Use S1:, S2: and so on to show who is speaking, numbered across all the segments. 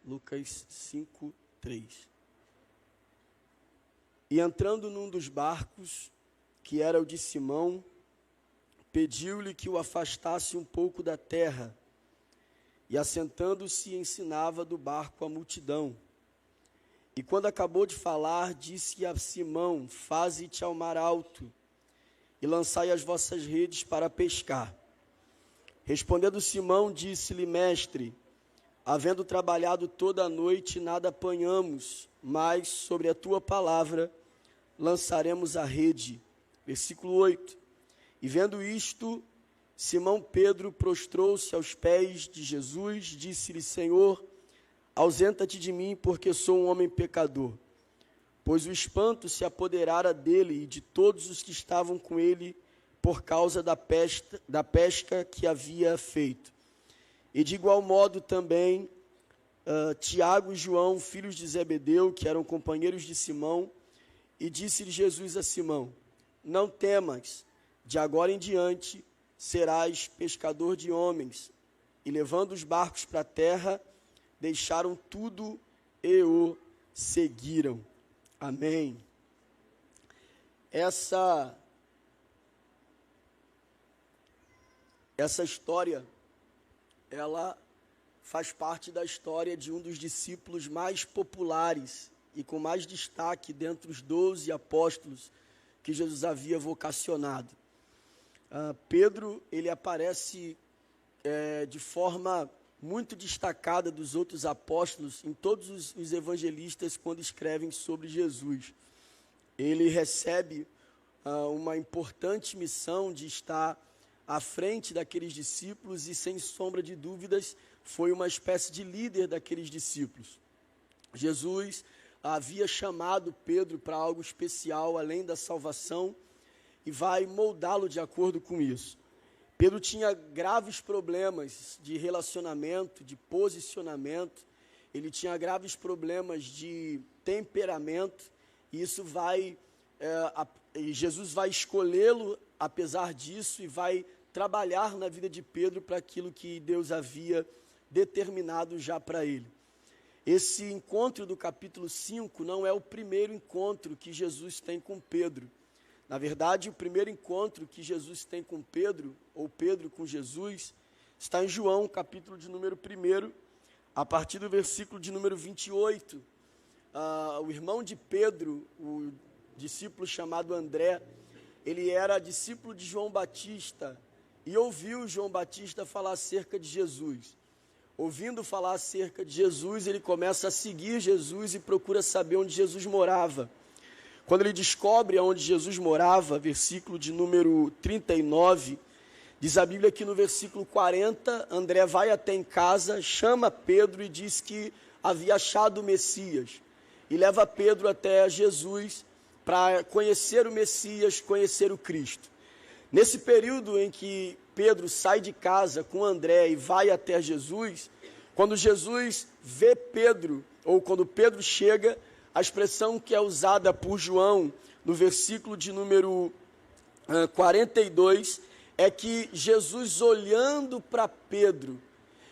S1: Lucas 5:3. E entrando num dos barcos, que era o de Simão, pediu-lhe que o afastasse um pouco da terra, e assentando-se ensinava do barco a multidão. E quando acabou de falar, disse a Simão: faze-te ao mar alto, e lançai as vossas redes para pescar. Respondendo Simão, disse-lhe: mestre, havendo trabalhado toda a noite, nada apanhamos, mas sobre a tua palavra lançaremos a rede. Versículo 8. E vendo isto, Simão Pedro prostrou-se aos pés de Jesus, disse-lhe: Senhor, ausenta-te de mim, porque sou um homem pecador. Pois o espanto se apoderara dele e de todos os que estavam com ele, por causa da pesca que havia feito. E de igual modo também Tiago e João, filhos de Zebedeu, que eram companheiros de Simão, e disse-lhe Jesus a Simão: não temas, de agora em diante serás pescador de homens. E levando os barcos para a terra, deixaram tudo e o seguiram. Amém. Essa história, ela faz parte da história de um dos discípulos mais populares e com mais destaque dentre os 12 apóstolos que Jesus havia vocacionado. Pedro, ele aparece de forma muito destacada dos outros apóstolos em todos os evangelistas quando escrevem sobre Jesus. Ele recebe uma importante missão de estar à frente daqueles discípulos e, sem sombra de dúvidas, foi uma espécie de líder daqueles discípulos. Jesus havia chamado Pedro para algo especial, além da salvação, e vai moldá-lo de acordo com isso. Pedro tinha graves problemas de relacionamento, de posicionamento, ele tinha graves problemas de temperamento, e isso Jesus vai escolhê-lo apesar disso e vai trabalhar na vida de Pedro para aquilo que Deus havia determinado já para ele. Esse encontro do capítulo 5 não é o primeiro encontro que Jesus tem com Pedro. Na verdade, o primeiro encontro que Jesus tem com Pedro, ou Pedro com Jesus, está em João, capítulo de número 1, a partir do versículo de número 28. O irmão de Pedro, o discípulo chamado André, ele era discípulo de João Batista e ouviu João Batista falar acerca de Jesus. Ouvindo falar acerca de Jesus, ele começa a seguir Jesus e procura saber onde Jesus morava. Quando ele descobre onde Jesus morava, versículo de número 39, diz a Bíblia que no versículo 40, André vai até em casa, chama Pedro e diz que havia achado o Messias. E leva Pedro até Jesus para conhecer o Messias, conhecer o Cristo. Nesse período em que Pedro sai de casa com André e vai até Jesus, quando Jesus vê Pedro, ou quando Pedro chega, a expressão que é usada por João no versículo de número 42 é que Jesus olhando para Pedro,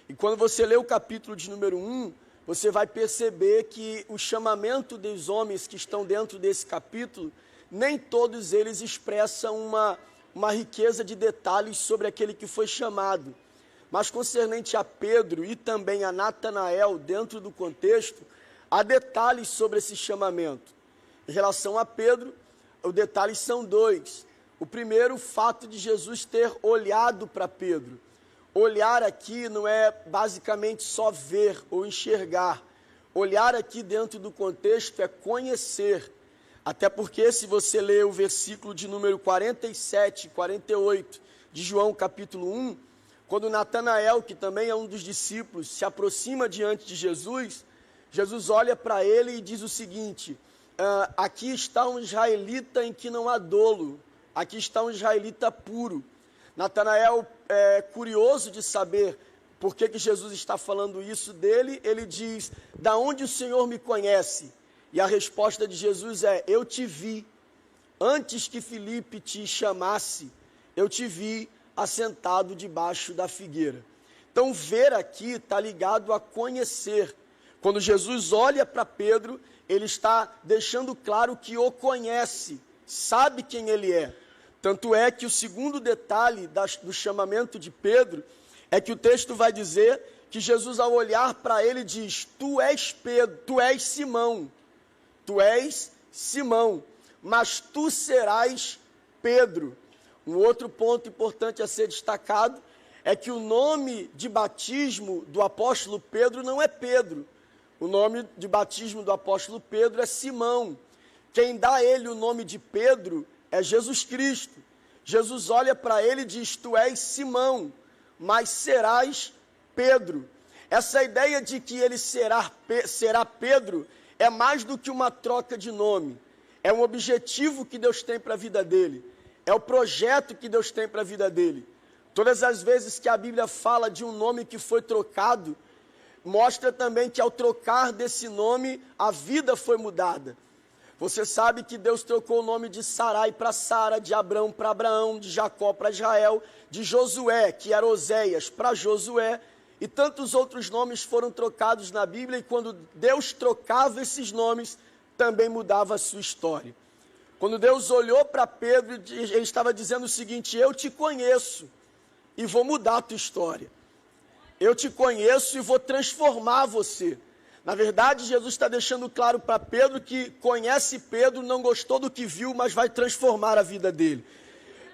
S1: e quando você lê o capítulo de número 1, você vai perceber que o chamamento dos homens que estão dentro desse capítulo, nem todos eles expressam uma riqueza de detalhes sobre aquele que foi chamado. Mas concernente a Pedro e também a Natanael, dentro do contexto, há detalhes sobre esse chamamento. Em relação a Pedro, os detalhes são dois. O primeiro, o fato de Jesus ter olhado para Pedro. Olhar aqui não é basicamente só ver ou enxergar. Olhar aqui dentro do contexto é conhecer. Até porque se você ler o versículo de número 47 e 48 de João capítulo 1, quando Natanael, que também é um dos discípulos, se aproxima diante de Jesus, Jesus olha para ele e diz o seguinte: aqui está um israelita em que não há dolo, aqui está um israelita puro. Natanael é curioso de saber por que Jesus está falando isso dele. Ele diz: da onde o Senhor me conhece? E a resposta de Jesus é: eu te vi, antes que Filipe te chamasse, eu te vi assentado debaixo da figueira. Então ver aqui está ligado a conhecer, Quando Jesus olha para Pedro, ele está deixando claro que o conhece, sabe quem ele é. Tanto é que o segundo detalhe do chamamento de Pedro é que o texto vai dizer que Jesus, ao olhar para ele, diz: tu és Pedro, tu és Simão, mas tu serás Pedro. Um outro ponto importante a ser destacado é que o nome de batismo do apóstolo Pedro não é Pedro. O nome de batismo do apóstolo Pedro é Simão. Quem dá a ele o nome de Pedro é Jesus Cristo. Jesus olha para ele e diz: tu és Simão, mas serás Pedro. Essa ideia de que ele será Pedro é mais do que uma troca de nome. É um objetivo que Deus tem para a vida dele. É o projeto que Deus tem para a vida dele. Todas as vezes que a Bíblia fala de um nome que foi trocado, mostra também que ao trocar desse nome, a vida foi mudada. Você sabe que Deus trocou o nome de Sarai para Sara, de Abrão para Abraão, de Jacó para Israel, de Josué, que era Oséias, para Josué, e tantos outros nomes foram trocados na Bíblia, e quando Deus trocava esses nomes, também mudava a sua história. Quando Deus olhou para Pedro, ele estava dizendo o seguinte: eu te conheço e vou mudar a tua história. Eu te conheço e vou transformar você. Na verdade, Jesus está deixando claro para Pedro que conhece Pedro, não gostou do que viu, mas vai transformar a vida dele.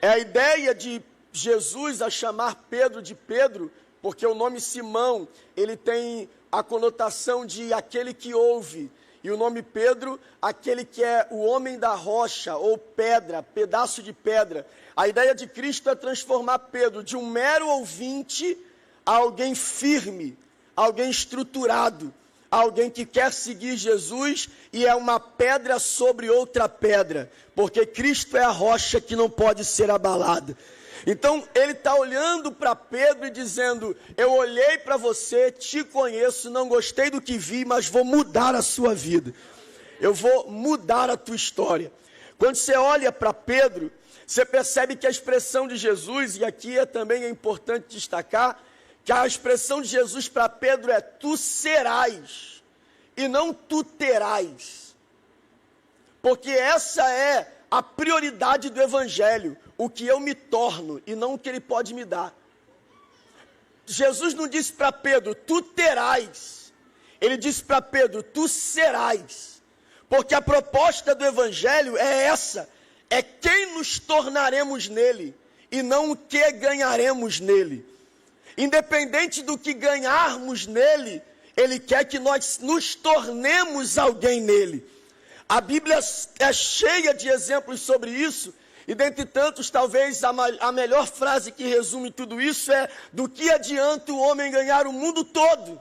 S1: É a ideia de Jesus a chamar Pedro de Pedro, porque o nome Simão, ele tem a conotação de aquele que ouve. E o nome Pedro, aquele que é o homem da rocha, ou pedra, pedaço de pedra. A ideia de Cristo é transformar Pedro de um mero ouvinte a alguém firme, alguém estruturado, alguém que quer seguir Jesus e é uma pedra sobre outra pedra, porque Cristo é a rocha que não pode ser abalada. Então ele está olhando para Pedro e dizendo: eu olhei para você, te conheço, não gostei do que vi, mas vou mudar a sua vida. Eu vou mudar a tua história. Quando você olha para Pedro, você percebe que a expressão de Jesus, e aqui também é importante destacar, que a expressão de Jesus para Pedro é: tu serás, e não tu terás. Porque essa é a prioridade do Evangelho, o que eu me torno e não o que ele pode me dar. Jesus não disse para Pedro: tu terás. Ele disse para Pedro: tu serás. Porque a proposta do Evangelho é essa, é quem nos tornaremos nele e não o que ganharemos nele. Independente do que ganharmos nele, ele quer que nós nos tornemos alguém nele. A Bíblia é cheia de exemplos sobre isso, e dentre tantos, talvez a melhor frase que resume tudo isso é: do que adianta o homem ganhar o mundo todo,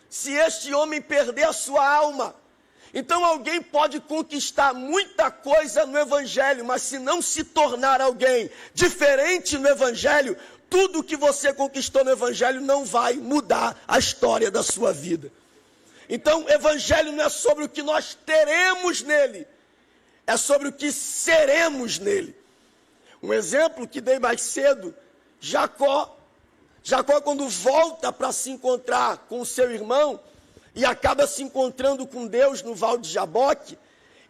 S1: se este homem perder a sua alma? Então alguém pode conquistar muita coisa no Evangelho, mas se não se tornar alguém diferente no Evangelho, tudo que você conquistou no Evangelho não vai mudar a história da sua vida. Então, Evangelho não é sobre o que nós teremos nele, é sobre o que seremos nele. Um exemplo que dei mais cedo: Jacó, quando volta para se encontrar com o seu irmão, e acaba se encontrando com Deus no Val de Jaboque,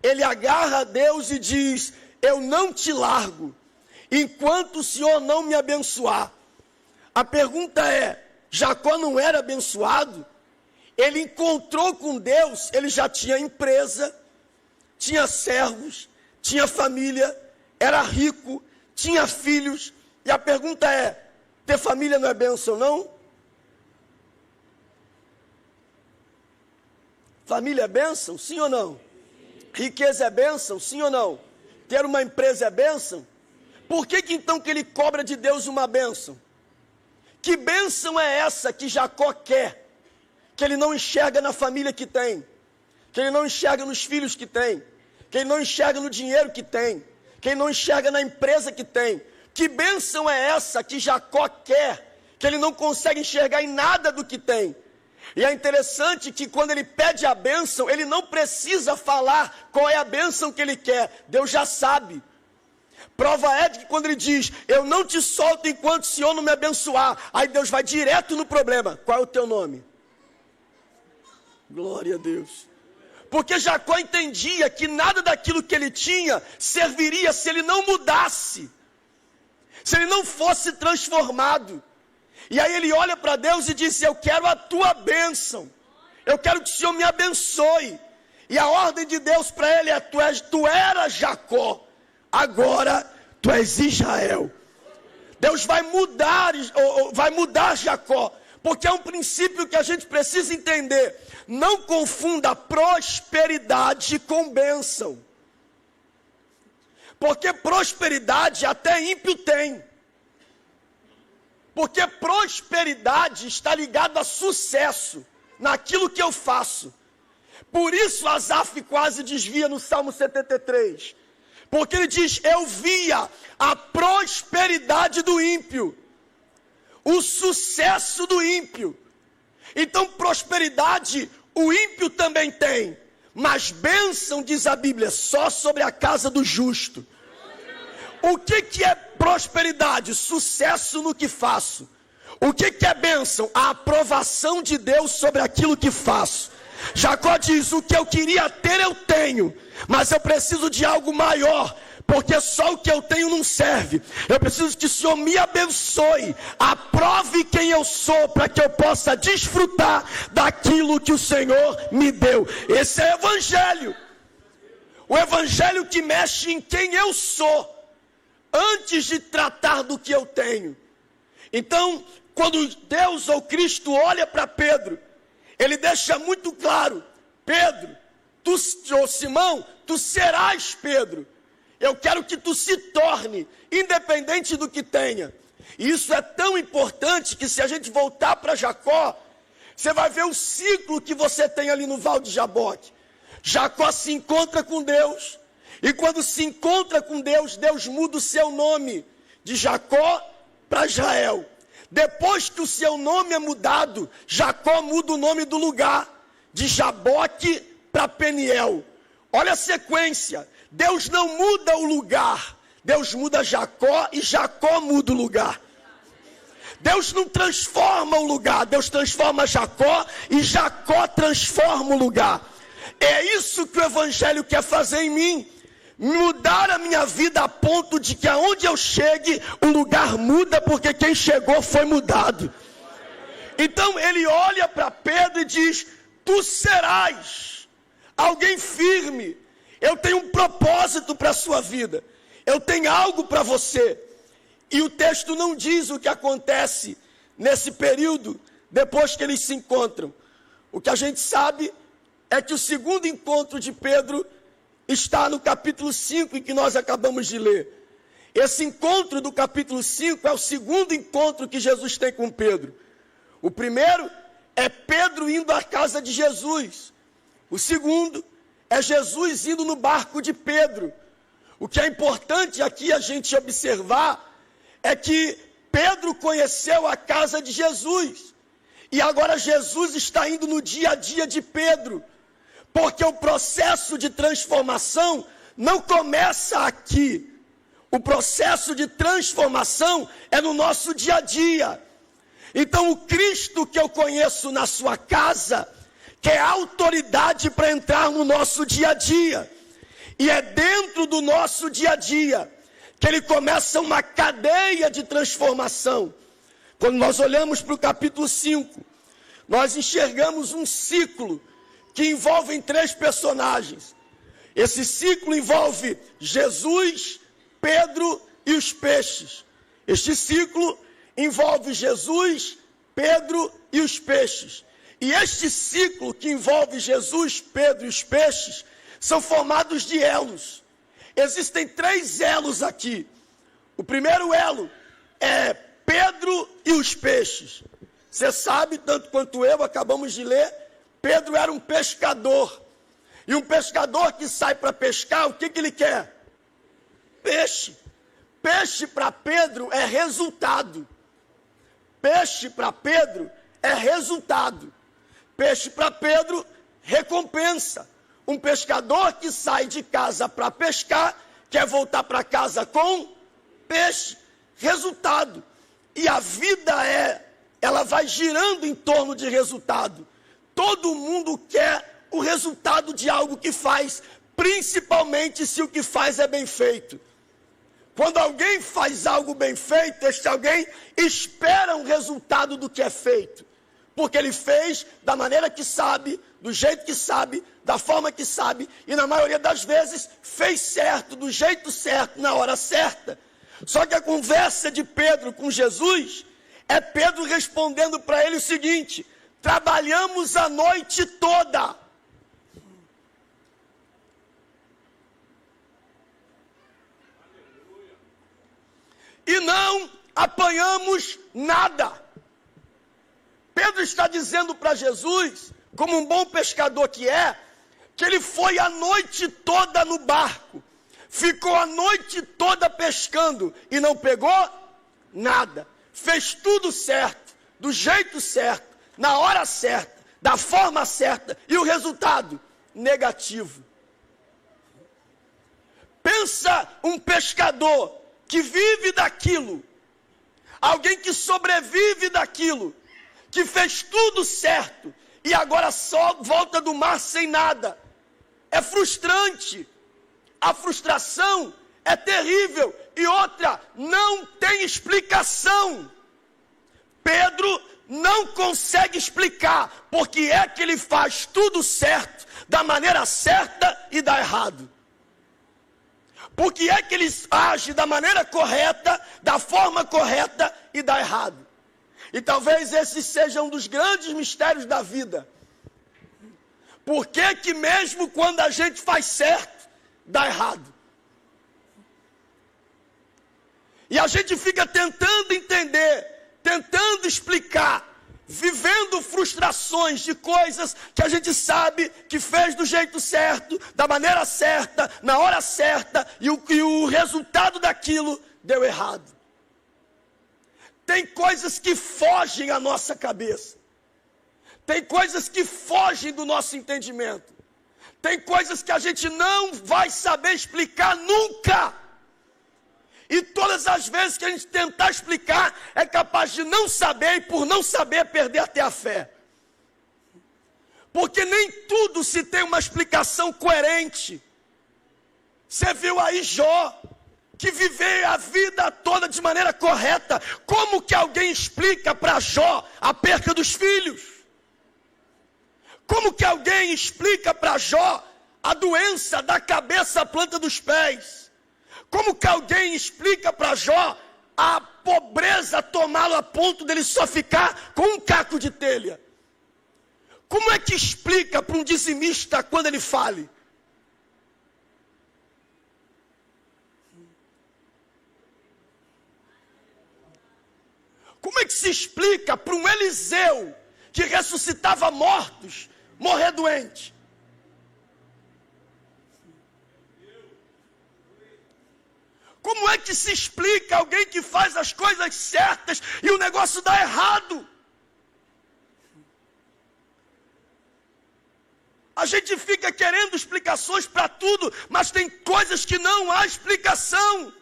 S1: ele agarra a Deus e diz: eu não te largo, enquanto o Senhor não me abençoar. A pergunta é: Jacó não era abençoado? Ele encontrou com Deus, ele já tinha empresa, tinha servos, tinha família, era rico, tinha filhos. E a pergunta é: ter família não é bênção, não? Família é bênção, sim ou não? Riqueza é bênção, sim ou não? Ter uma empresa é bênção? Por que então que ele cobra de Deus uma bênção? Que bênção é essa que Jacó quer, que ele não enxerga na família que tem, que ele não enxerga nos filhos que tem, que ele não enxerga no dinheiro que tem, que ele não enxerga na empresa que tem? Que bênção é essa que Jacó quer, que ele não consegue enxergar em nada do que tem? E é interessante que quando ele pede a bênção, ele não precisa falar qual é a bênção que ele quer, Deus já sabe. Prova é de que quando ele diz: eu não te solto enquanto o Senhor não me abençoar, aí Deus vai direto no problema: qual é o teu nome? Glória a Deus. Porque Jacó entendia que nada daquilo que ele tinha serviria se ele não mudasse, se ele não fosse transformado. E aí ele olha para Deus e diz: eu quero a tua bênção, eu quero que o Senhor me abençoe. E a ordem de Deus para ele é: tu eras Jacó, agora tu és Israel. Deus vai mudar Jacó, porque é um princípio que a gente precisa entender. Não confunda prosperidade com bênção, porque prosperidade até ímpio tem, porque prosperidade está ligada a sucesso naquilo que eu faço. Por isso Asaf quase desvia no Salmo 73, porque ele diz: eu via a prosperidade do ímpio, o sucesso do ímpio. Então prosperidade o ímpio também tem, mas bênção, diz a Bíblia, só sobre a casa do justo. O que é prosperidade? Sucesso no que faço. O que é bênção? A aprovação de Deus sobre aquilo que faço. Jacó diz: o que eu queria ter eu tenho, mas eu preciso de algo maior, porque só o que eu tenho não serve. Eu preciso que o Senhor me abençoe, aprove quem eu sou, para que eu possa desfrutar daquilo que o Senhor me deu. Esse é o Evangelho. O Evangelho que mexe em quem eu sou, antes de tratar do que eu tenho. Então, quando Deus ou Cristo olha para Pedro, ele deixa muito claro: Pedro, Simão, tu serás Pedro. Eu quero que tu se torne, independente do que tenha. E isso é tão importante que, se a gente voltar para Jacó, você vai ver o ciclo que você tem ali no Val de Jaboque. Jacó se encontra com Deus, e quando se encontra com Deus, Deus muda o seu nome de Jacó para Israel. Depois que o seu nome é mudado, Jacó muda o nome do lugar, de Jaboque para Peniel. Olha a sequência: Deus não muda o lugar, Deus muda Jacó e Jacó muda o lugar. Deus não transforma o lugar, Deus transforma Jacó e Jacó transforma o lugar. É isso que o Evangelho quer fazer em mim, mudar a minha vida a ponto de que aonde eu chegue, o lugar muda, porque quem chegou foi mudado. Então ele olha para Pedro e diz: tu serás alguém firme. Eu tenho um propósito para a sua vida, eu tenho algo para você. E o texto não diz o que acontece nesse período, depois que eles se encontram. O que a gente sabe é que o segundo encontro de Pedro está no capítulo 5, em que nós acabamos de ler. Esse encontro do capítulo 5 é o segundo encontro que Jesus tem com Pedro. O primeiro é Pedro indo à casa de Jesus. O segundo é Jesus indo no barco de Pedro. O que é importante aqui a gente observar é que Pedro conheceu a casa de Jesus, e agora Jesus está indo no dia a dia de Pedro, porque o processo de transformação não começa aqui. O processo de transformação é no nosso dia a dia. Então o Cristo que eu conheço na sua casa quer autoridade para entrar no nosso dia a dia. E é dentro do nosso dia a dia que ele começa uma cadeia de transformação. Quando nós olhamos para o capítulo 5, nós enxergamos um ciclo que envolve 3 personagens. Esse ciclo envolve Jesus, Pedro e os peixes. Este ciclo envolve Jesus, Pedro e os peixes. E este ciclo que envolve Jesus, Pedro e os peixes são formados de elos. Existem 3 elos aqui. O primeiro elo é Pedro e os peixes. Você sabe, tanto quanto eu, acabamos de ler, Pedro era um pescador. E um pescador que sai para pescar, o que ele quer? Peixe. Peixe para Pedro é resultado. Peixe para Pedro é resultado. Peixe para Pedro, recompensa. Um pescador que sai de casa para pescar, quer voltar para casa com peixe, resultado. E a vida ela vai girando em torno de resultado. Todo mundo quer resultado de algo que faz, principalmente se o que faz é bem feito. Quando alguém faz algo bem feito, este alguém espera um resultado do que é feito. Porque ele fez da maneira que sabe, do jeito que sabe, da forma que sabe, e na maioria das vezes fez certo, do jeito certo, na hora certa. Só que a conversa de Pedro com Jesus é Pedro respondendo para ele o seguinte: trabalhamos a noite toda. E não apanhamos nada. Pedro está dizendo para Jesus, como um bom pescador que é, que ele foi a noite toda no barco, ficou a noite toda pescando e não pegou nada. Fez tudo certo, do jeito certo, na hora certa, da forma certa, e o resultado? Negativo. Pensa um pescador que vive daquilo, alguém que sobrevive daquilo, que fez tudo certo, e agora só volta do mar sem nada. É frustrante. A frustração é terrível. E outra, não tem explicação. Pedro não consegue explicar por que é que ele faz tudo certo, da maneira certa e dá errado. Por que é que ele age da maneira correta, da forma correta e dá errado. E talvez esse seja um dos grandes mistérios da vida. Por que que mesmo quando a gente faz certo, dá errado? E a gente fica tentando entender, tentando explicar, vivendo frustrações de coisas que a gente sabe que fez do jeito certo, da maneira certa, na hora certa, e o resultado daquilo deu errado. Tem coisas que fogem à nossa cabeça. Tem coisas que fogem do nosso entendimento. Tem coisas que a gente não vai saber explicar nunca. E todas as vezes que a gente tentar explicar, é capaz de não saber, e por não saber, perder até a fé. Porque nem tudo se tem uma explicação coerente. Você viu aí Jó, que viveu a vida toda de maneira correta. Como que alguém explica para Jó a perca dos filhos? Como que alguém explica para Jó a doença da cabeça à planta dos pés? Como que alguém explica para Jó a pobreza tomá-lo a ponto dele só ficar com um caco de telha? Como é que explica para um dizimista quando ele fale? Como é que se explica para um Eliseu que ressuscitava mortos, morrer doente? Como é que se explica alguém que faz as coisas certas e o negócio dá errado? A gente fica querendo explicações para tudo, mas tem coisas que não há explicação.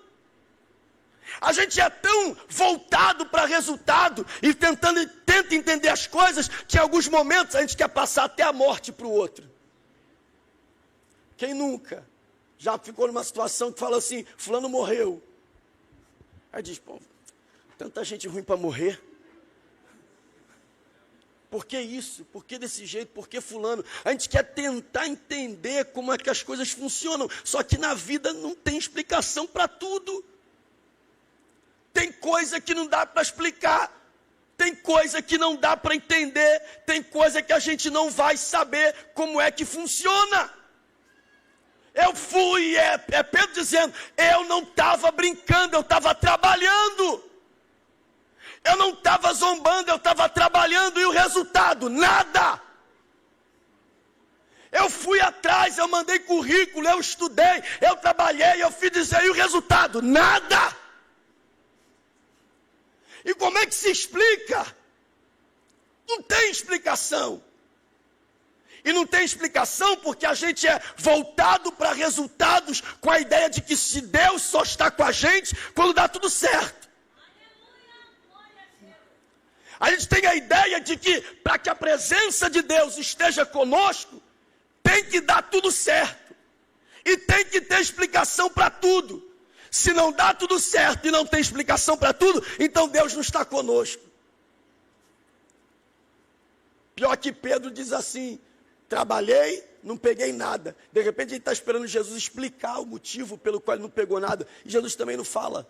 S1: A gente é tão voltado para resultado e tenta entender as coisas, que em alguns momentos a gente quer passar até a morte para o outro. Quem nunca já ficou numa situação que fala assim, fulano morreu? Aí diz, pô, tanta gente ruim para morrer. Por que isso? Por que desse jeito? Por que fulano? A gente quer tentar entender como é que as coisas funcionam, só que na vida não tem explicação para tudo. Tem coisa que não dá para explicar, tem coisa que não dá para entender, tem coisa que a gente não vai saber como é que funciona. Eu fui, é Pedro dizendo, eu não estava brincando, eu estava trabalhando. Eu não estava zombando, eu estava trabalhando, e o resultado? Nada. Eu fui atrás, eu mandei currículo, eu estudei, eu trabalhei, eu fiz isso, e o resultado? Nada. E como é que se explica? Não tem explicação. E não tem explicação porque a gente é voltado para resultados com a ideia de que se Deus só está com a gente quando dá tudo certo. A gente tem a ideia de que para que a presença de Deus esteja conosco, tem que dar tudo certo. E tem que ter explicação para tudo. Se não dá tudo certo e não tem explicação para tudo, então Deus não está conosco. Pior que Pedro diz assim: trabalhei, não peguei nada. De repente ele está esperando Jesus explicar o motivo pelo qual ele não pegou nada. E Jesus também não fala.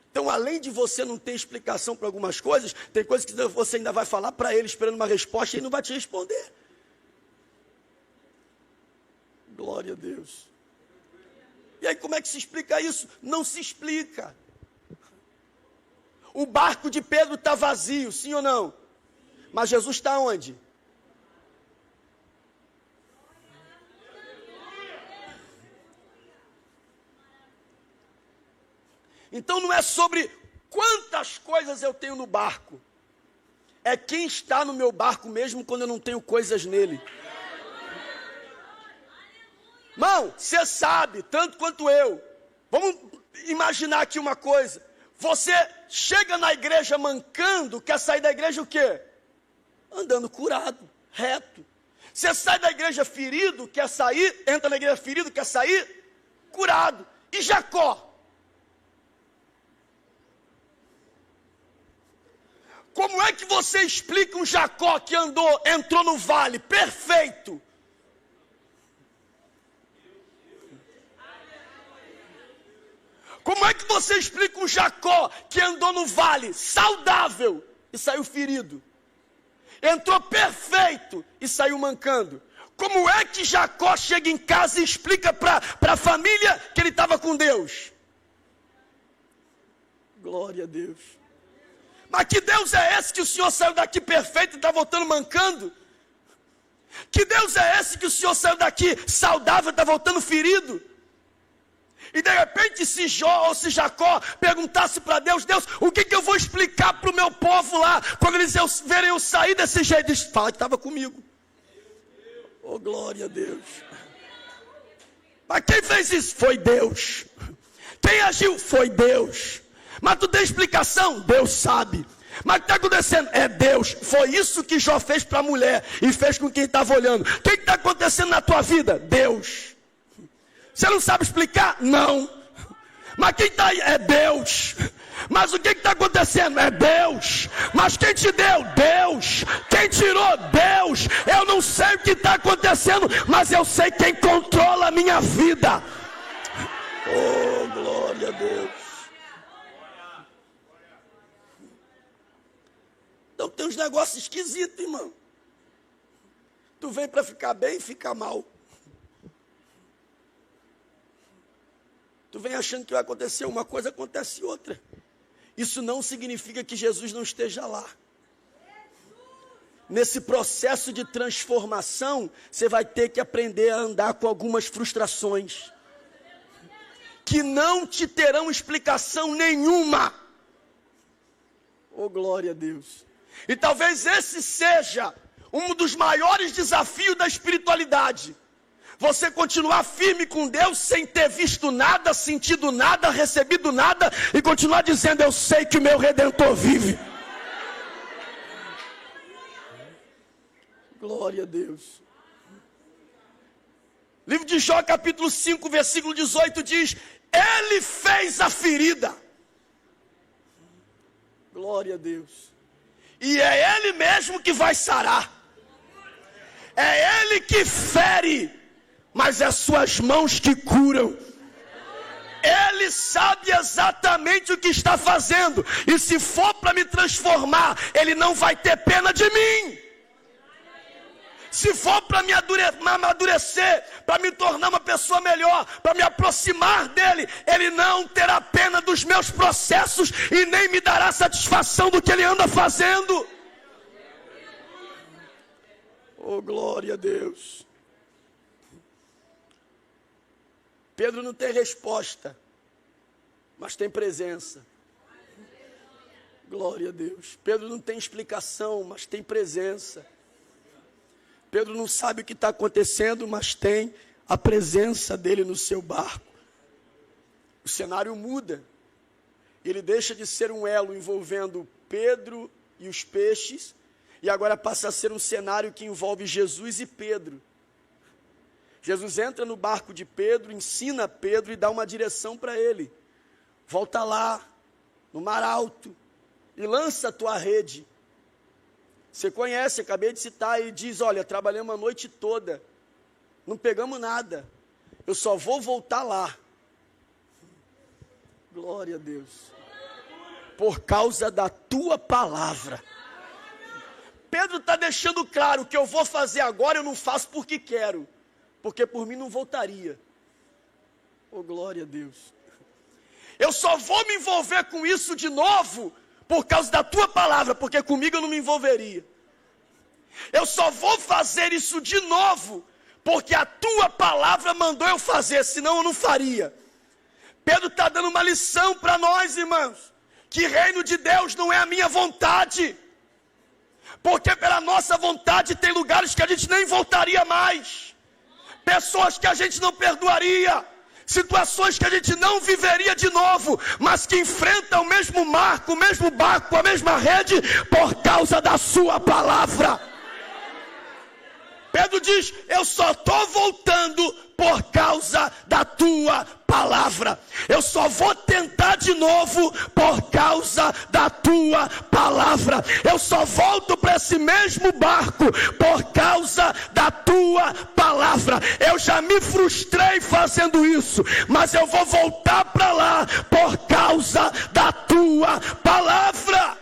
S1: Então, além de você não ter explicação para algumas coisas, tem coisas que você ainda vai falar para ele, esperando uma resposta, e ele não vai te responder. Glória a Deus. E aí, como é que se explica isso? Não se explica. O barco de Pedro está vazio, sim ou não? Mas Jesus está onde? Então não é sobre quantas coisas eu tenho no barco. É quem está no meu barco mesmo quando eu não tenho coisas nele. Irmão, você sabe, tanto quanto eu. Vamos imaginar aqui uma coisa. Você chega na igreja mancando, quer sair da igreja o quê? Andando curado, reto. Você sai da igreja ferido, quer sair, entra na igreja ferido, quer sair, curado. E Jacó? Como é que você explica um Jacó que entrou no vale, perfeito? Como é que você explica um Jacó que andou no vale, saudável, e saiu ferido? Entrou perfeito e saiu mancando. Como é que Jacó chega em casa e explica para a família que ele estava com Deus? Glória a Deus. Mas que Deus é esse que o Senhor saiu daqui perfeito e está voltando mancando? Que Deus é esse que o Senhor saiu daqui saudável e está voltando ferido? E de repente se Jó ou se Jacó perguntasse para Deus: Deus, o que eu vou explicar para o meu povo lá, quando eles verem eu sair desse jeito? Diz, fala que estava comigo. Oh, glória a Deus. Mas quem fez isso? Foi Deus. Quem agiu? Foi Deus. Mas tu tem explicação? Deus sabe. Mas o que está acontecendo? É Deus. Foi isso que Jó fez para a mulher e fez com quem estava olhando. O que está acontecendo na tua vida? Deus. Você não sabe explicar? Não. Mas quem está aí? É Deus. Mas o que está acontecendo? É Deus. Mas quem te deu? Deus. Quem tirou? Deus. Eu não sei o que está acontecendo, mas eu sei quem controla a minha vida. Oh, glória a Deus. Então tem uns negócios esquisitos, irmão. Tu vem para ficar bem e fica mal. Tu vem achando que vai acontecer uma coisa, acontece outra. Isso não significa que Jesus não esteja lá. Nesse processo de transformação, você vai ter que aprender a andar com algumas frustrações, que não te terão explicação nenhuma. Oh, glória a Deus. E talvez esse seja um dos maiores desafios da espiritualidade. Você continuar firme com Deus sem ter visto nada, sentido nada, recebido nada, e continuar dizendo: eu sei que o meu Redentor vive. Glória a Deus. Livro de Jó, capítulo 5, versículo 18 diz: Ele fez a ferida. Glória a Deus. E é Ele mesmo que vai sarar. É Ele que fere, mas é suas mãos que curam. Ele sabe exatamente o que está fazendo. E se for para me transformar, Ele não vai ter pena de mim. Se for para me amadurecer, para me tornar uma pessoa melhor, para me aproximar dEle, Ele não terá pena dos meus processos e nem me dará satisfação do que Ele anda fazendo. Oh, glória a Deus. Pedro não tem resposta, mas tem presença. Glória a Deus. Pedro não tem explicação, mas tem presença. Pedro não sabe o que está acontecendo, mas tem a presença dele no seu barco. O cenário muda. Ele deixa de ser um elo envolvendo Pedro e os peixes, E agora passa a ser um cenário que envolve Jesus e Pedro. Jesus entra no barco de Pedro, ensina Pedro e dá uma direção para ele. Volta lá, no mar alto, e lança a tua rede. Você conhece, acabei de citar, e diz, olha, trabalhamos a noite toda, não pegamos nada, eu só vou voltar lá. Glória a Deus. Por causa da tua palavra. Pedro está deixando claro que eu vou fazer agora, eu não faço porque quero, porque por mim não voltaria. Oh, glória a Deus. Eu só vou me envolver com isso de novo por causa da tua palavra, porque comigo eu não me envolveria. Eu só vou fazer isso de novo porque a tua palavra mandou eu fazer, senão eu não faria. Pedro está dando uma lição para nós, irmãos, que reino de Deus não é a minha vontade, porque pela nossa vontade tem lugares que a gente nem voltaria mais, pessoas que a gente não perdoaria, situações que a gente não viveria de novo, mas que enfrentam o mesmo mar, o mesmo barco, a mesma rede, por causa da sua palavra. Pedro diz, eu só estou voltando por causa da tua palavra. Eu só vou tentar de novo por causa da tua palavra. Eu só volto para esse mesmo barco por causa da tua palavra. Eu já me frustrei fazendo isso, mas eu vou voltar para lá por causa da tua palavra.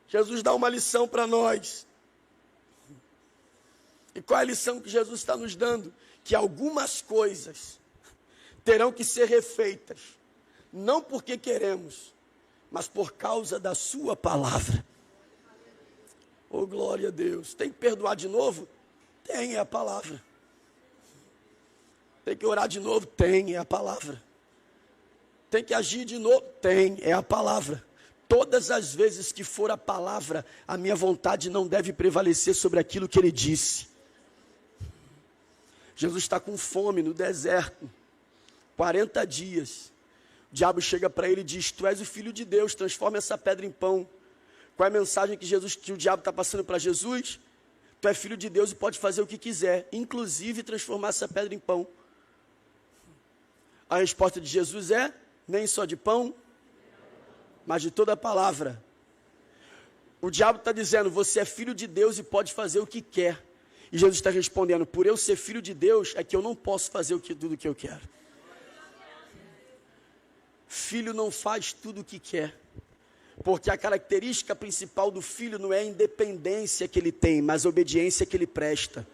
S1: Jesus dá uma lição para nós. E qual é a lição que Jesus está nos dando? Que algumas coisas terão que ser refeitas, não porque queremos, mas por causa da sua palavra. Oh, glória a Deus. Tem que perdoar de novo? Tem, é a palavra. Tem que orar de novo? Tem, é a palavra. Tem que agir de novo? Tem, é a palavra. Todas as vezes que for a palavra, a minha vontade não deve prevalecer sobre aquilo que ele disse. Jesus está com fome no deserto, 40 dias. O diabo chega para ele e diz, tu és o filho de Deus, transforma essa pedra em pão. Qual é a mensagem que o diabo está passando para Jesus? Tu és filho de Deus e pode fazer o que quiser, inclusive transformar essa pedra em pão. A resposta de Jesus é, nem só de pão, mas de toda a palavra. O diabo está dizendo, você é filho de Deus e pode fazer o que quer. E Jesus está respondendo, por eu ser filho de Deus, é que eu não posso fazer tudo o que eu quero. Filho não faz tudo o que quer. Porque a característica principal do filho não é a independência que ele tem, mas a obediência que ele presta.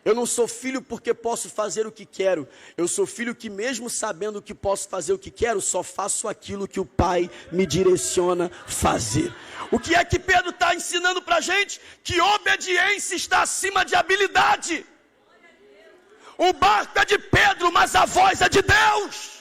S1: Eu não sou filho porque posso fazer o que quero. Eu sou filho que mesmo sabendo que posso fazer o que quero, só faço aquilo que o Pai me direciona fazer. O que é que Pedro está ensinando para a gente? Que obediência está acima de habilidade. O barco é de Pedro, mas a voz é de Deus.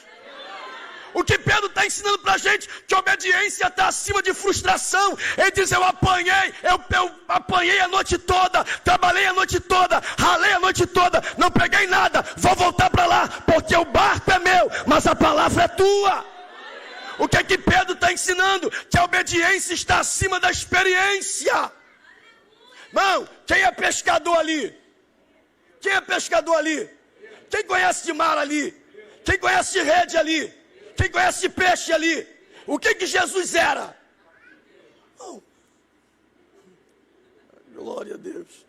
S1: O que Pedro está ensinando para a gente? Que obediência está acima de frustração. Ele diz, eu apanhei a noite toda, trabalhei a noite toda, ralei a noite toda, não peguei nada, vou voltar para lá, porque o barco é meu, mas a palavra é tua. O que é que Pedro está ensinando? Que a obediência está acima da experiência. Irmão, quem é pescador ali? Quem é pescador ali? Quem conhece de mar ali? Quem conhece de rede ali? Quem conhece de peixe ali? O que Jesus era? Oh. Glória a Deus.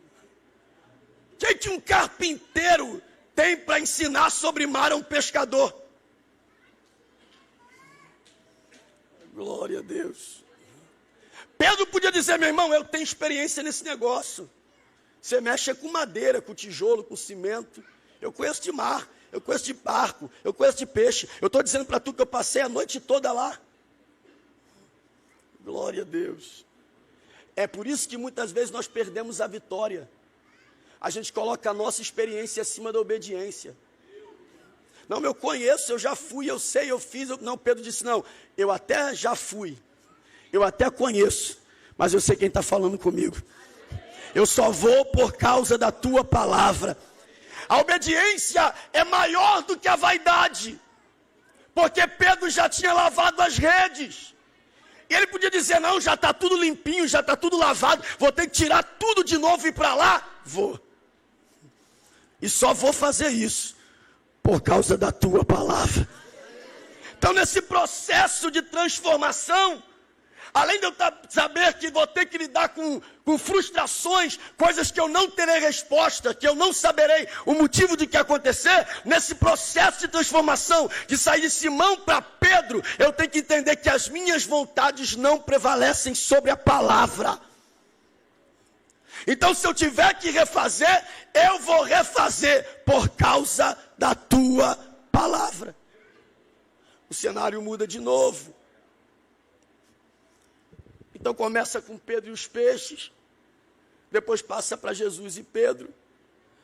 S1: O que um carpinteiro tem para ensinar sobre mar a um pescador? Glória a Deus. Pedro podia dizer, meu irmão, eu tenho experiência nesse negócio. Você mexe com madeira, com tijolo, com cimento. Eu conheço de mar. Eu conheço de barco, eu conheço de peixe. Eu estou dizendo para tu que eu passei a noite toda lá. Glória a Deus. É por isso que muitas vezes nós perdemos a vitória. A gente coloca a nossa experiência acima da obediência. Não, eu conheço, eu já fui, eu sei, eu fiz. Não, Pedro disse, não, eu até já fui. Eu até conheço, mas eu sei quem está falando comigo. Eu só vou por causa da tua palavra. A obediência é maior do que a vaidade, porque Pedro já tinha lavado as redes, E ele podia dizer, não, já está tudo limpinho, já está tudo lavado, vou ter que tirar tudo de novo e ir para lá? Vou. E só vou fazer isso por causa da tua palavra. Então, nesse processo de transformação, além de eu saber que vou ter que lidar com frustrações, coisas que eu não terei resposta, que eu não saberei o motivo de que acontecer, nesse processo de transformação, de sair de Simão para Pedro, eu tenho que entender que as minhas vontades não prevalecem sobre a palavra. Então, se eu tiver que refazer, eu vou refazer por causa da tua palavra. O cenário muda de novo. Então começa com Pedro e os peixes, depois passa para Jesus e Pedro,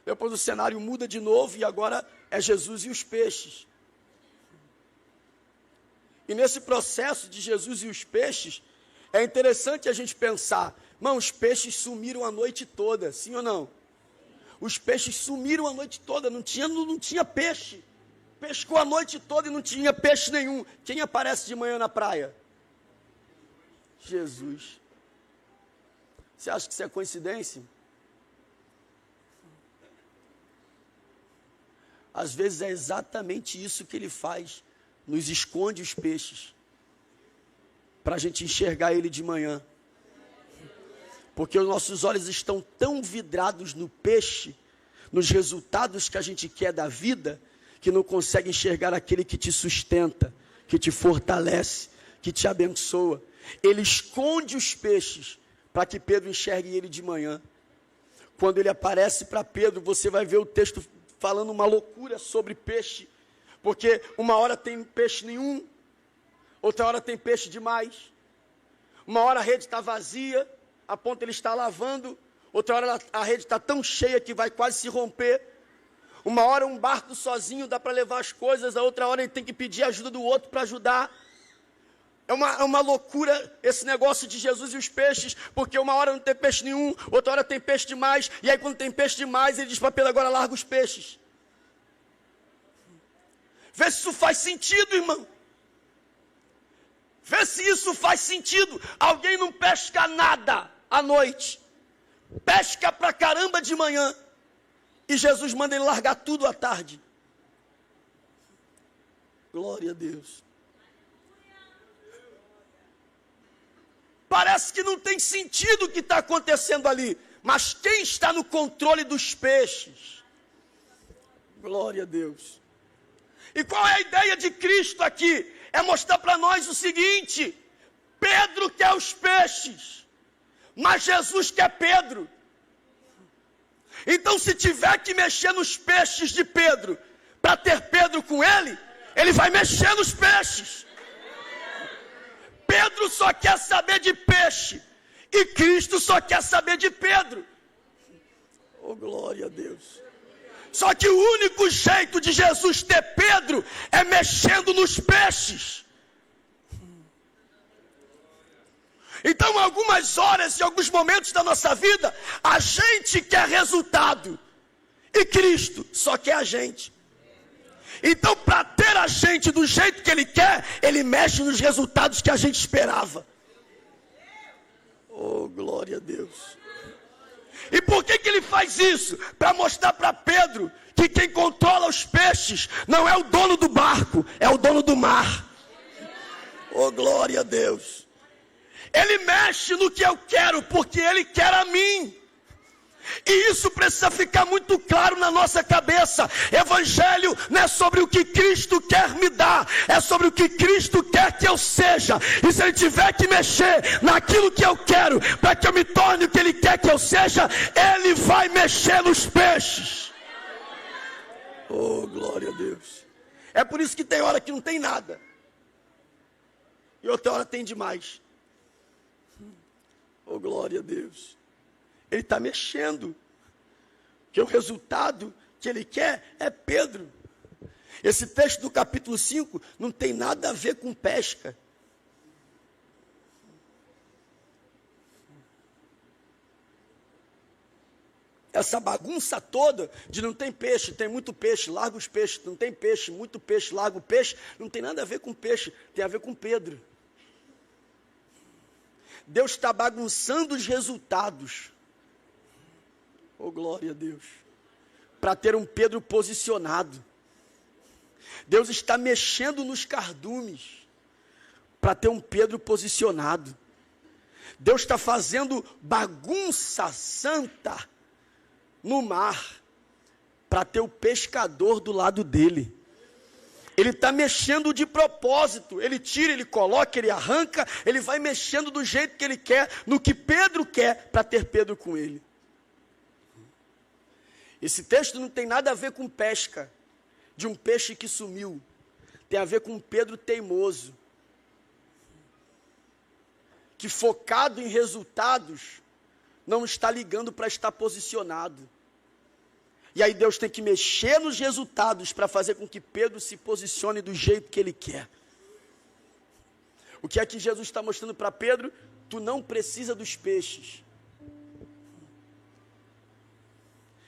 S1: depois o cenário muda de novo e agora é Jesus e os peixes. E nesse processo de Jesus e os peixes, é interessante a gente pensar, irmão, os peixes sumiram a noite toda, sim ou não? Os peixes sumiram a noite toda, não tinha peixe. Pescou a noite toda e não tinha peixe nenhum. Quem aparece de manhã na praia? Jesus. Você acha que isso é coincidência? Às vezes é exatamente isso que ele faz. Nos esconde os peixes. Para a gente enxergar ele de manhã. Porque os nossos olhos estão tão vidrados no peixe, nos resultados que a gente quer da vida, que não consegue enxergar aquele que te sustenta, que te fortalece, que te abençoa. Ele esconde os peixes para que Pedro enxergue ele de manhã. Quando ele aparece para Pedro, você vai ver o texto falando uma loucura sobre peixe, porque uma hora tem peixe nenhum, outra hora tem peixe demais. Uma hora a rede está vazia, a ponto ele está lavando, outra hora a rede está tão cheia que vai quase se romper. Uma hora um barco sozinho dá para levar as coisas, a outra hora ele tem que pedir ajuda do outro para ajudar. É uma loucura esse negócio de Jesus e os peixes, porque uma hora não tem peixe nenhum, outra hora tem peixe demais, e aí quando tem peixe demais, ele diz para Pedro, agora larga os peixes. Vê se isso faz sentido, irmão. Vê se isso faz sentido. Alguém não pesca nada à noite, pesca pra caramba de manhã, e Jesus manda ele largar tudo à tarde. Glória a Deus. Parece que não tem sentido o que está acontecendo ali. Mas quem está no controle dos peixes? Glória a Deus. E qual é a ideia de Cristo aqui? É mostrar para nós o seguinte: Pedro quer os peixes, mas Jesus quer Pedro. Então, se tiver que mexer nos peixes de Pedro, para ter Pedro com ele, ele vai mexer nos peixes. Pedro só quer saber de peixe, e Cristo só quer saber de Pedro. Oh, glória a Deus. Só que o único jeito de Jesus ter Pedro é mexendo nos peixes. Então, algumas horas e alguns momentos da nossa vida, a gente quer resultado, e Cristo só quer a gente. Então, para ter a gente do jeito que Ele quer, Ele mexe nos resultados que a gente esperava. Oh, glória a Deus. E por que Ele faz isso? Para mostrar para Pedro que quem controla os peixes não é o dono do barco, é o dono do mar. Oh, glória a Deus. Ele mexe no que eu quero, porque Ele quer a mim. E isso precisa ficar muito claro na nossa cabeça. Evangelho não é sobre o que Cristo quer me dar, é sobre o que Cristo quer que eu seja. E se Ele tiver que mexer naquilo que eu quero, para que eu me torne o que Ele quer que eu seja, Ele vai mexer nos peixes. Oh, glória a Deus. É por isso que tem hora que não tem nada, e outra hora tem demais. Oh, glória a Deus. Ele está mexendo, que o resultado que ele quer é Pedro. Esse texto do capítulo 5 não tem nada a ver com pesca. Essa bagunça toda de não tem peixe, tem muito peixe, larga os peixes, não tem peixe, muito peixe, larga o peixe, não tem nada a ver com peixe, tem a ver com Pedro. Deus está bagunçando os resultados. Oh, glória a Deus. Para ter um Pedro posicionado. Deus está mexendo nos cardumes para ter um Pedro posicionado. Deus está fazendo bagunça santa no mar para ter o pescador do lado dele. Ele está mexendo de propósito. Ele tira, ele coloca, ele arranca. Ele vai mexendo do jeito que ele quer, no que Pedro quer, para ter Pedro com ele. Esse texto não tem nada a ver com pesca de um peixe que sumiu. Tem a ver com um Pedro teimoso, que focado em resultados, não está ligando para estar posicionado. E aí Deus tem que mexer nos resultados para fazer com que Pedro se posicione do jeito que ele quer. O que é que Jesus está mostrando para Pedro? Tu não precisa dos peixes.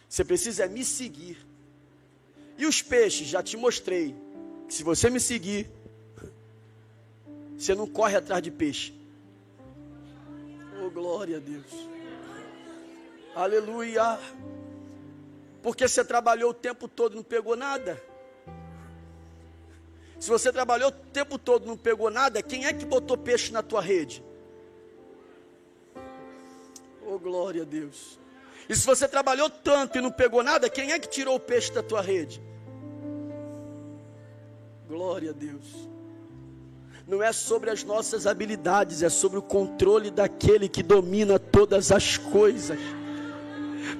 S1: Você precisa me seguir. E os peixes, já te mostrei, que se você me seguir, você não corre atrás de peixe. Oh, glória a Deus. Aleluia. Porque você trabalhou o tempo todo e não pegou nada. Se você trabalhou o tempo todo e não pegou nada, quem é que botou peixe na tua rede? Oh, glória a Deus. E se você trabalhou tanto e não pegou nada, quem é que tirou o peixe da tua rede? Glória a Deus. Não é sobre as nossas habilidades, é sobre o controle daquele que domina todas as coisas.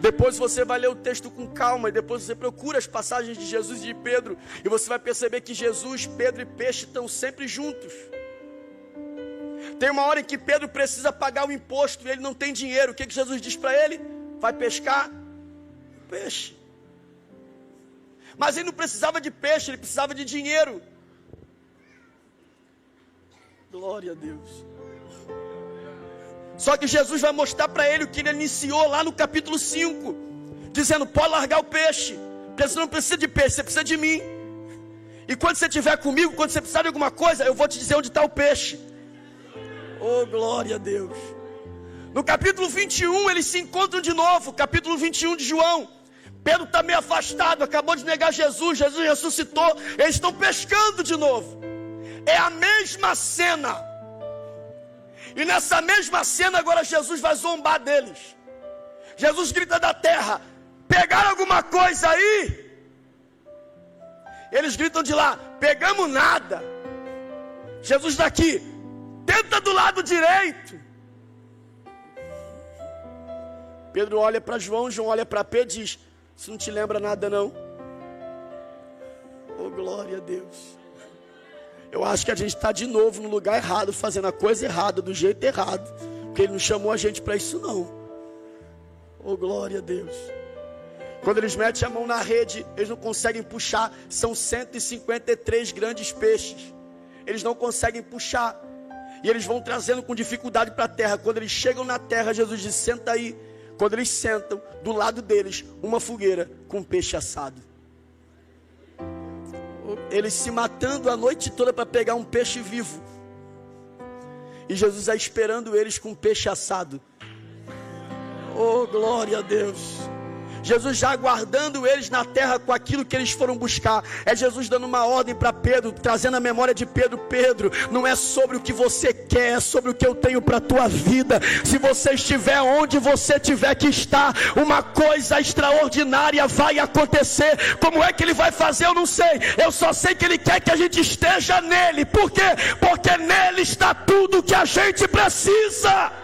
S1: Depois você vai ler o texto com calma, e depois você procura as passagens de Jesus e de Pedro, e você vai perceber que Jesus, Pedro e peixe estão sempre juntos. Tem uma hora em que Pedro precisa pagar o imposto e ele não tem dinheiro. O que Jesus diz para ele? Vai pescar peixe. Mas ele não precisava de peixe, ele precisava de dinheiro. Glória a Deus. Só que Jesus vai mostrar para ele o que ele iniciou lá no capítulo 5, dizendo: pode largar o peixe, porque você não precisa de peixe, você precisa de mim. E quando você estiver comigo, quando você precisar de alguma coisa, eu vou te dizer onde está o peixe. Oh, glória a Deus. No capítulo 21, eles se encontram de novo. Capítulo 21 de João. Pedro está meio afastado, acabou de negar Jesus. Jesus ressuscitou. Eles estão pescando de novo. É a mesma cena. E nessa mesma cena agora Jesus vai zombar deles. Jesus grita da terra: pegaram alguma coisa aí? Eles gritam de lá: pegamos nada. Jesus daqui: tenta do lado direito. Pedro olha para João, João olha para Pedro e diz: isso não te lembra nada não? Oh, glória a Deus. Eu acho que a gente está de novo no lugar errado, fazendo a coisa errada, do jeito errado, porque ele não chamou a gente para isso não. Oh, glória a Deus. Quando eles metem a mão na rede, eles não conseguem puxar. São 153 grandes peixes. Eles não conseguem puxar. E eles vão trazendo com dificuldade para a terra. Quando eles chegam na terra, Jesus diz: senta aí. Quando eles sentam, do lado deles, uma fogueira com peixe assado. Eles se matando a noite toda para pegar um peixe vivo. E Jesus está esperando eles com peixe assado. Oh, glória a Deus. Jesus já aguardando eles na terra com aquilo que eles foram buscar. É Jesus dando uma ordem para Pedro, trazendo a memória de Pedro: Pedro, não é sobre o que você quer, é sobre o que eu tenho para a tua vida. Se você estiver onde você tiver que estar, uma coisa extraordinária vai acontecer. Como é que ele vai fazer? Eu não sei. Eu só sei que ele quer que a gente esteja nele. Por quê? Porque nele está tudo o que a gente precisa.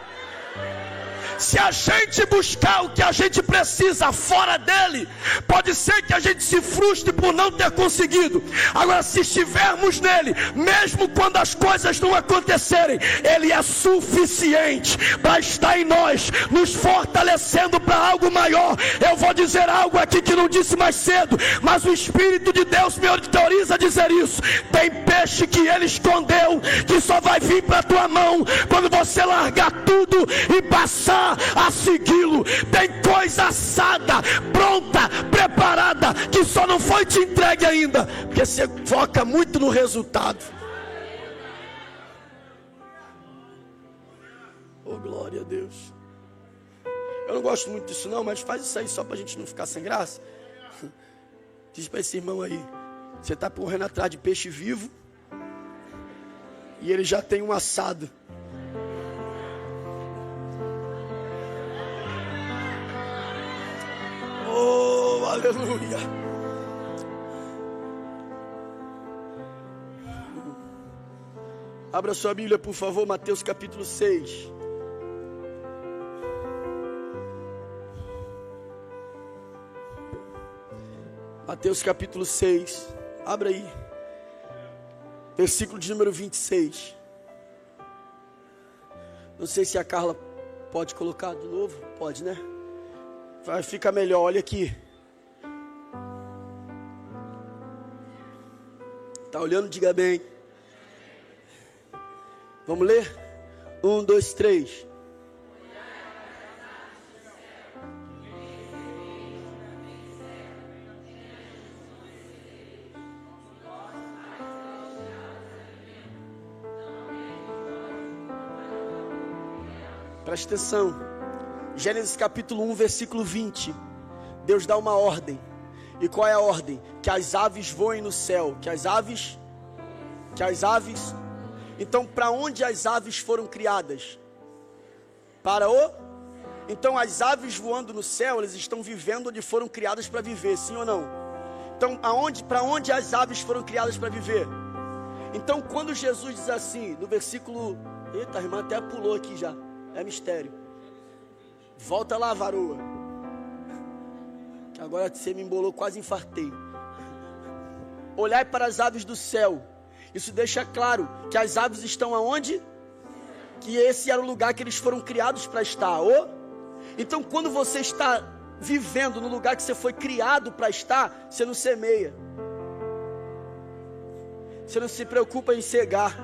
S1: Se a gente buscar o que a gente precisa fora dele, pode ser que a gente se frustre por não ter conseguido. Agora, se estivermos nele, mesmo quando as coisas não acontecerem, ele é suficiente para estar em nós, nos fortalecendo para algo maior. Eu vou dizer algo aqui que não disse mais cedo, mas o Espírito de Deus me autoriza a dizer isso. Tem peixe que ele escondeu, que só vai vir para a tua mão quando você largar tudo e passar a segui-lo. Tem coisa assada, pronta, preparada, que só não foi te entregue ainda, porque você foca muito no resultado. Oh, glória a Deus. Eu não gosto muito disso não, mas faz isso aí só para a gente não ficar sem graça. Diz para esse irmão aí, você está correndo atrás de peixe vivo e ele já tem um assado. Oh, aleluia. Abra sua Bíblia, por favor, Mateus capítulo 6. Mateus capítulo 6. Abra aí. Versículo de número 26. Não sei se a Carla pode colocar de novo. Pode, né? Vai, fica melhor, olha aqui. Tá olhando? Diga bem. Vamos ler? 1, 2, 3. Presta atenção. Gênesis capítulo 1, versículo 20. Deus dá uma ordem. E qual é a ordem? Que as aves voem no céu. Que as aves. Então, para onde as aves foram criadas? Para o... Então, as aves voando no céu, elas estão vivendo onde foram criadas para viver, sim ou não? Então, para onde as aves foram criadas para viver? Então, quando Jesus diz assim, no versículo... Eita, a irmã até pulou aqui já. É mistério. Volta lá, varoa. Que agora você me embolou, quase infartei. Olhai para as aves do céu. Isso deixa claro que as aves estão aonde? Que esse era o lugar que eles foram criados para estar. Então, quando você está vivendo no lugar que você foi criado para estar, você não semeia. Você não se preocupa em cegar.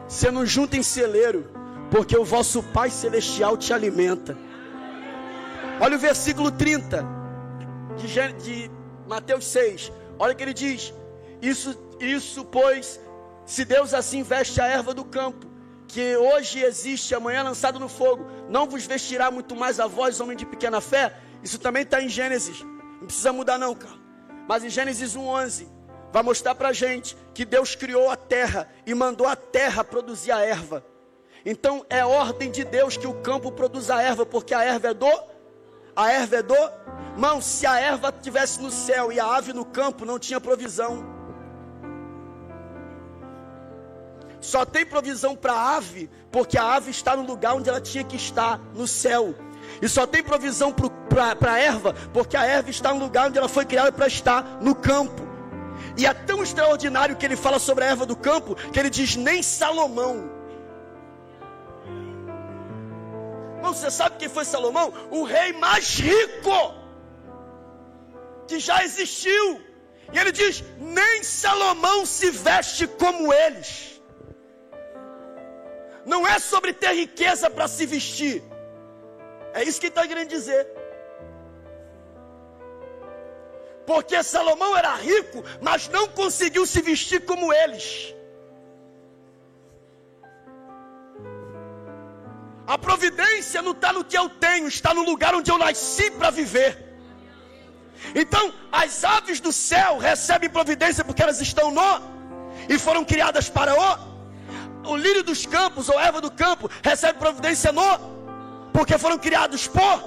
S1: Você não junta em celeiro. Porque o vosso Pai Celestial te alimenta. Olha o versículo 30 de Mateus 6. Olha o que ele diz. Isso, pois, se Deus assim veste a erva do campo, que hoje existe, amanhã lançado no fogo, não vos vestirá muito mais a vós, homem de pequena fé? Isso também está em Gênesis. Não precisa mudar não, cara. Mas em Gênesis 1:11 vai mostrar pra gente que Deus criou a terra e mandou a terra produzir a erva. Então é ordem de Deus que o campo produza a erva, porque a erva é do... Irmão, se a erva estivesse no céu e a ave no campo, não tinha provisão. Só tem provisão para a ave, porque a ave está no lugar onde ela tinha que estar, no céu. E só tem provisão para a erva, porque a erva está no lugar onde ela foi criada para estar, no campo. E é tão extraordinário que ele fala sobre a erva do campo, que ele diz, nem Salomão. Irmão, você sabe quem foi Salomão? O rei mais rico que já existiu. E ele diz, nem Salomão se veste como eles. Não é sobre ter riqueza para se vestir. É isso que ele está querendo dizer. Porque Salomão era rico, mas não conseguiu se vestir como eles. A providência não está no que eu tenho, está no lugar onde eu nasci para viver. Então, as aves do céu recebem providência porque elas estão e foram criadas para o lírio dos campos, ou erva do campo, recebe providência porque foram criados por.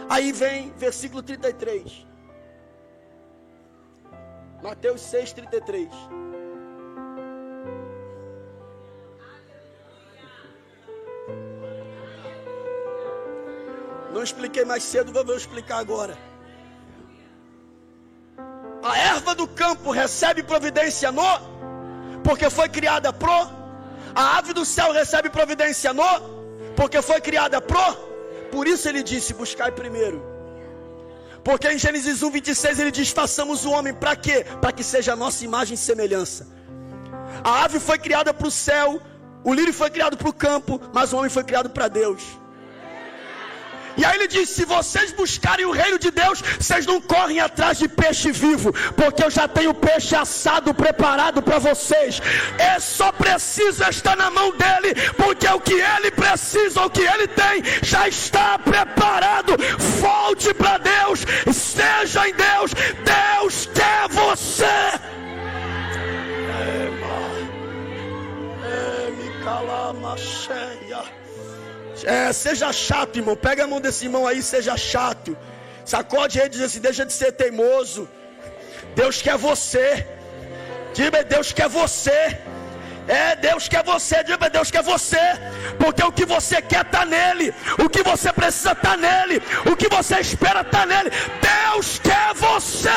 S1: Aí vem versículo 33. Mateus 6, 33. Não expliquei mais cedo, vou explicar agora. A erva do campo recebe providência porque foi criada pro. A ave do céu recebe providência porque foi criada pro. Por isso ele disse, buscai primeiro. Porque em Gênesis 1, 26 ele diz, façamos o homem para quê? Para que seja a nossa imagem e semelhança. A ave foi criada para o céu, o lírio foi criado para o campo, mas o homem foi criado para Deus. E aí ele diz: se vocês buscarem o reino de Deus, vocês não correm atrás de peixe vivo, porque eu já tenho peixe assado preparado para vocês. É só preciso estar na mão dele, porque o que ele precisa, o que ele tem, já está preparado. Volte para Deus, esteja em Deus. Deus quer você. Seja chato, irmão. Pega a mão desse irmão aí, seja chato. Sacode ele e diz assim: deixa de ser teimoso. Deus quer você. Diga: Deus quer você. Deus quer você. Diga: Deus quer você. Porque o que você quer está nele. O que você precisa está nele. O que você espera está nele. Deus quer você.